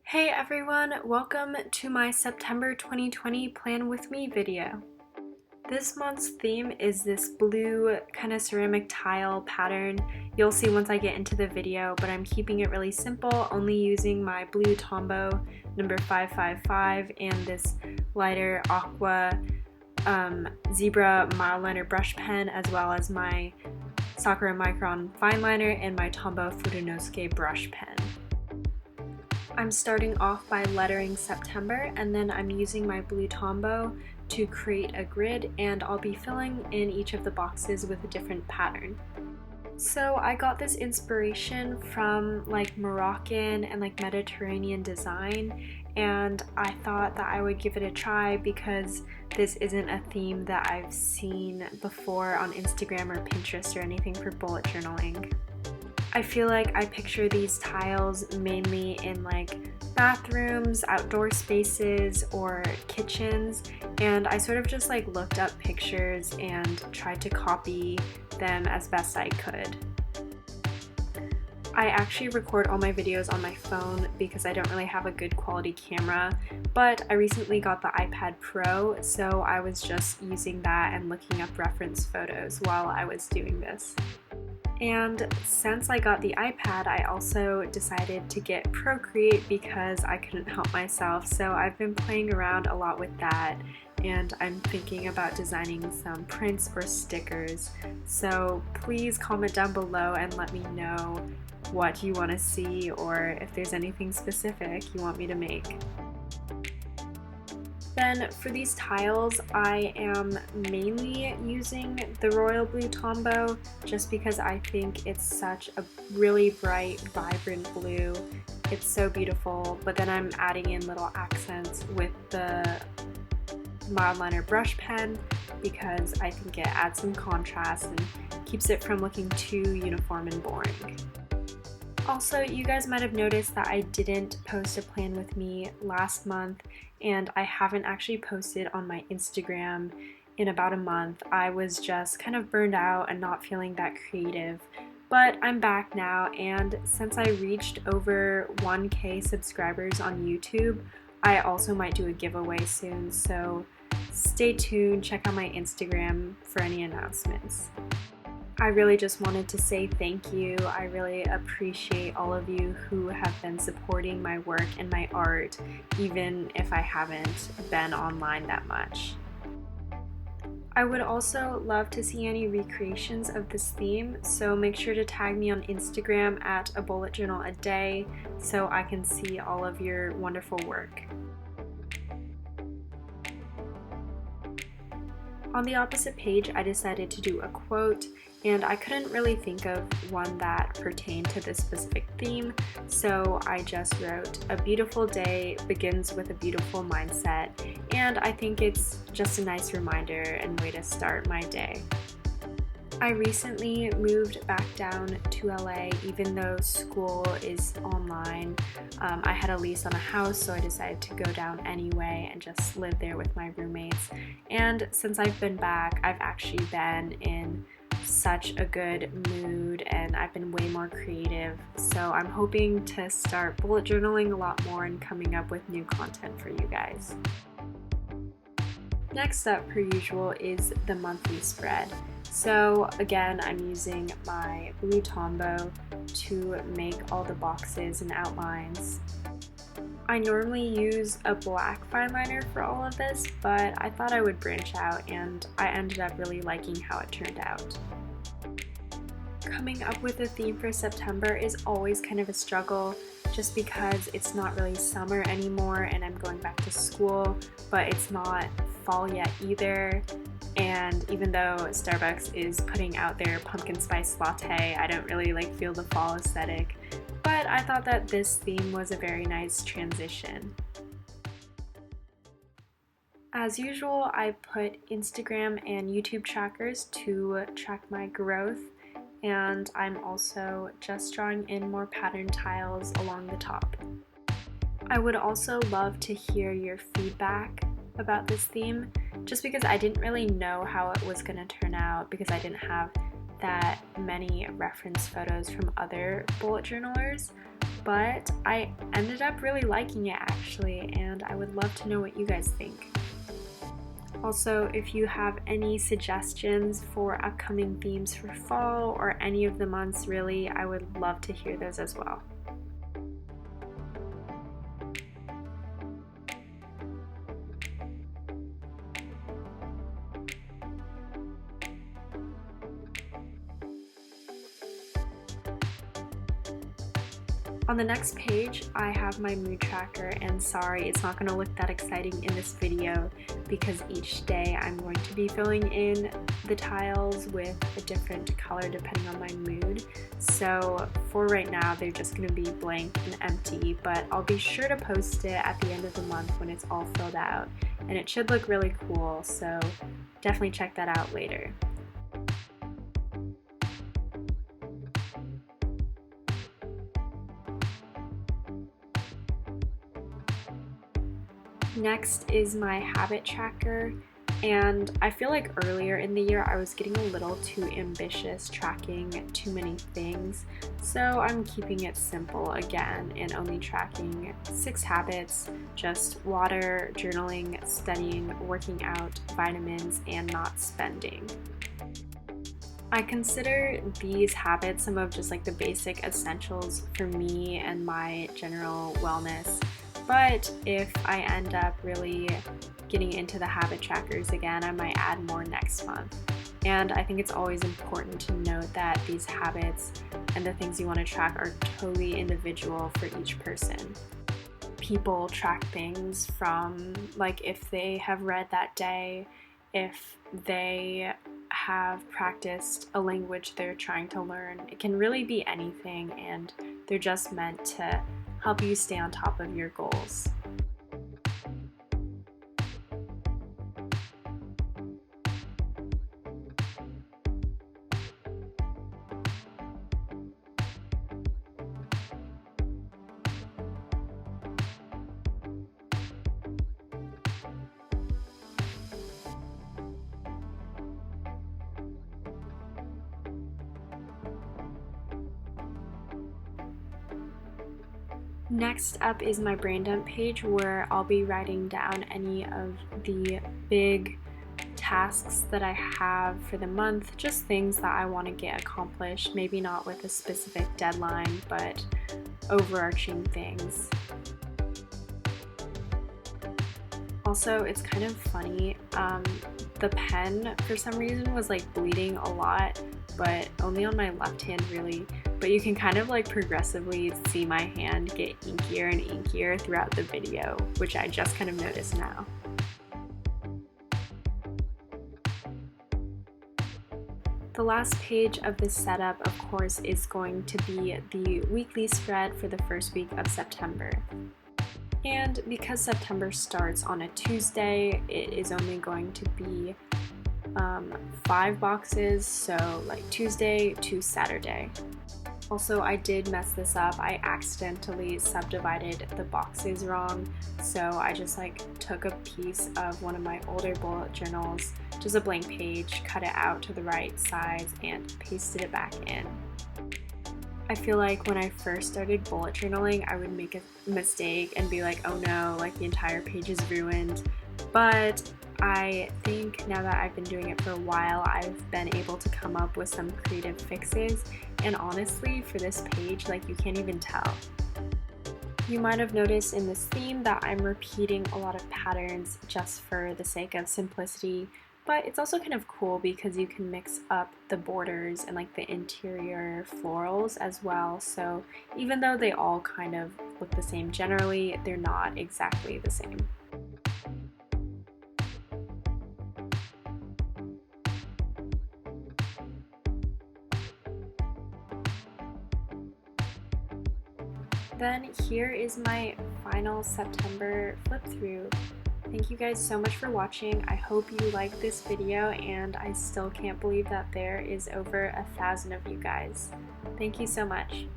Hey everyone, welcome to my September 2020 Plan With Me video. This month's theme is this blue kind of ceramic tile pattern. You'll see once I get into the video, but I'm keeping it really simple, only using my blue Tombow number 555 and this lighter aqua zebra mild liner brush pen, as well as my Sakura Micron fine liner and my Tombow Fudenosuke brush pen. I'm starting off by lettering September, and then I'm using my blue Tombow to create a grid, and I'll be filling in each of the boxes with a different pattern. So I got this inspiration from like Moroccan and like Mediterranean design, and I thought that I would give it a try because this isn't a theme that I've seen before on Instagram or Pinterest or anything for bullet journaling. I feel like I picture these tiles mainly in like bathrooms, outdoor spaces, or kitchens, and I sort of just like looked up pictures and tried to copy them as best I could. I actually record all my videos on my phone because I don't really have a good quality camera, but I recently got the iPad Pro, so I was just using that and looking up reference photos while I was doing this. And since I got the iPad, I also decided to get Procreate because I couldn't help myself. So I've been playing around a lot with that, and I'm thinking about designing some prints or stickers. So please comment down below and let me know what you want to see or if there's anything specific you want me to make. Then for these tiles, I am mainly using the royal blue Tombow just because I think it's such a really bright, vibrant blue. It's so beautiful, but then I'm adding in little accents with the mild liner brush pen because I think it adds some contrast and keeps it from looking too uniform and boring. Also, you guys might have noticed that I didn't post a plan with me last month, and I haven't actually posted on my Instagram in about a month. I was just kind of burned out and not feeling that creative, but I'm back now, and since I reached over 1K subscribers on YouTube, I also might do a giveaway soon, so stay tuned, check out my Instagram for any announcements. I really just wanted to say thank you. I really appreciate all of you who have been supporting my work and my art, even if I haven't been online that much. I would also love to see any recreations of this theme, so make sure to tag me on Instagram at a bullet journal a day so I can see all of your wonderful work. On the opposite page, I decided to do a quote, and I couldn't really think of one that pertained to this specific theme, so I just wrote, "A beautiful day begins with a beautiful mindset," and I think it's just a nice reminder and way to start my day. I recently moved back down to LA even though school is online. I had a lease on a house, so I decided to go down anyway and just live there with my roommates. And since I've been back, I've actually been in such a good mood and I've been way more creative. So I'm hoping to start bullet journaling a lot more and coming up with new content for you guys. Next up, per usual, is the monthly spread. So again, I'm using my blue Tombow to make all the boxes and outlines. I normally use a black fine liner for all of this, but I thought I would branch out and I ended up really liking how it turned out. Coming up with a theme for September is always kind of a struggle just because it's not really summer anymore and I'm going back to school, but it's not fall yet either. And even though Starbucks is putting out their pumpkin spice latte, I don't really feel the fall aesthetic. But I thought that this theme was a very nice transition. As usual, I put Instagram and YouTube trackers to track my growth, and I'm also just drawing in more pattern tiles along the top. I would also love to hear your feedback about this theme, just because I didn't really know how it was going to turn out because I didn't have that many reference photos from other bullet journalers, but I ended up really liking it actually, and I would love to know what you guys think. Also, if you have any suggestions for upcoming themes for fall or any of the months really, I would love to hear those as well. On the next page, I have my mood tracker, and sorry, it's not going to look that exciting in this video because each day I'm going to be filling in the tiles with a different color depending on my mood. So for right now, they're just going to be blank and empty, but I'll be sure to post it at the end of the month when it's all filled out, and it should look really cool, so definitely check that out later. Next is my habit tracker, and I feel like earlier in the year I was getting a little too ambitious tracking too many things, so I'm keeping it simple again and only tracking 6 habits: just water, journaling, studying, working out, vitamins, and not spending. I consider these habits some of just like the basic essentials for me and my general wellness. But if I end up really getting into the habit trackers again, I might add more next month. And I think it's always important to note that these habits and the things you want to track are totally individual for each person. People track things from like if they have read that day, if they have practiced a language they're trying to learn. It can really be anything, and they're just meant to help you stay on top of your goals. Next up is my brain dump page, where I'll be writing down any of the big tasks that I have for the month, just things that I want to get accomplished, maybe not with a specific deadline, but overarching things. Also, it's kind of funny, the pen for some reason was like bleeding a lot, but only on my left hand really, but you can kind of like progressively see my hand get inkier and inkier throughout the video, which I just kind of noticed now. The last page of this setup, of course, is going to be the weekly spread for the first week of September. And because September starts on a Tuesday, it is only going to be 5 boxes, so like Tuesday to Saturday. Also, I did mess this up. I accidentally subdivided the boxes wrong, so I just like took a piece of one of my older bullet journals, just a blank page, cut it out to the right size, and pasted it back in. I feel like when I first started bullet journaling, I would make a mistake and be like, oh no, like the entire page is ruined. But I think now that I've been doing it for a while, I've been able to come up with some creative fixes. And honestly, for this page, like you can't even tell. You might have noticed in this theme that I'm repeating a lot of patterns just for the sake of simplicity. But it's also kind of cool because you can mix up the borders and like the interior florals as well. So even though they all kind of look the same generally, they're not exactly the same. Then here is my final September flip through. Thank you guys so much for watching. I hope you liked this video, and I still can't believe that there is over 1,000 of you guys. Thank you so much.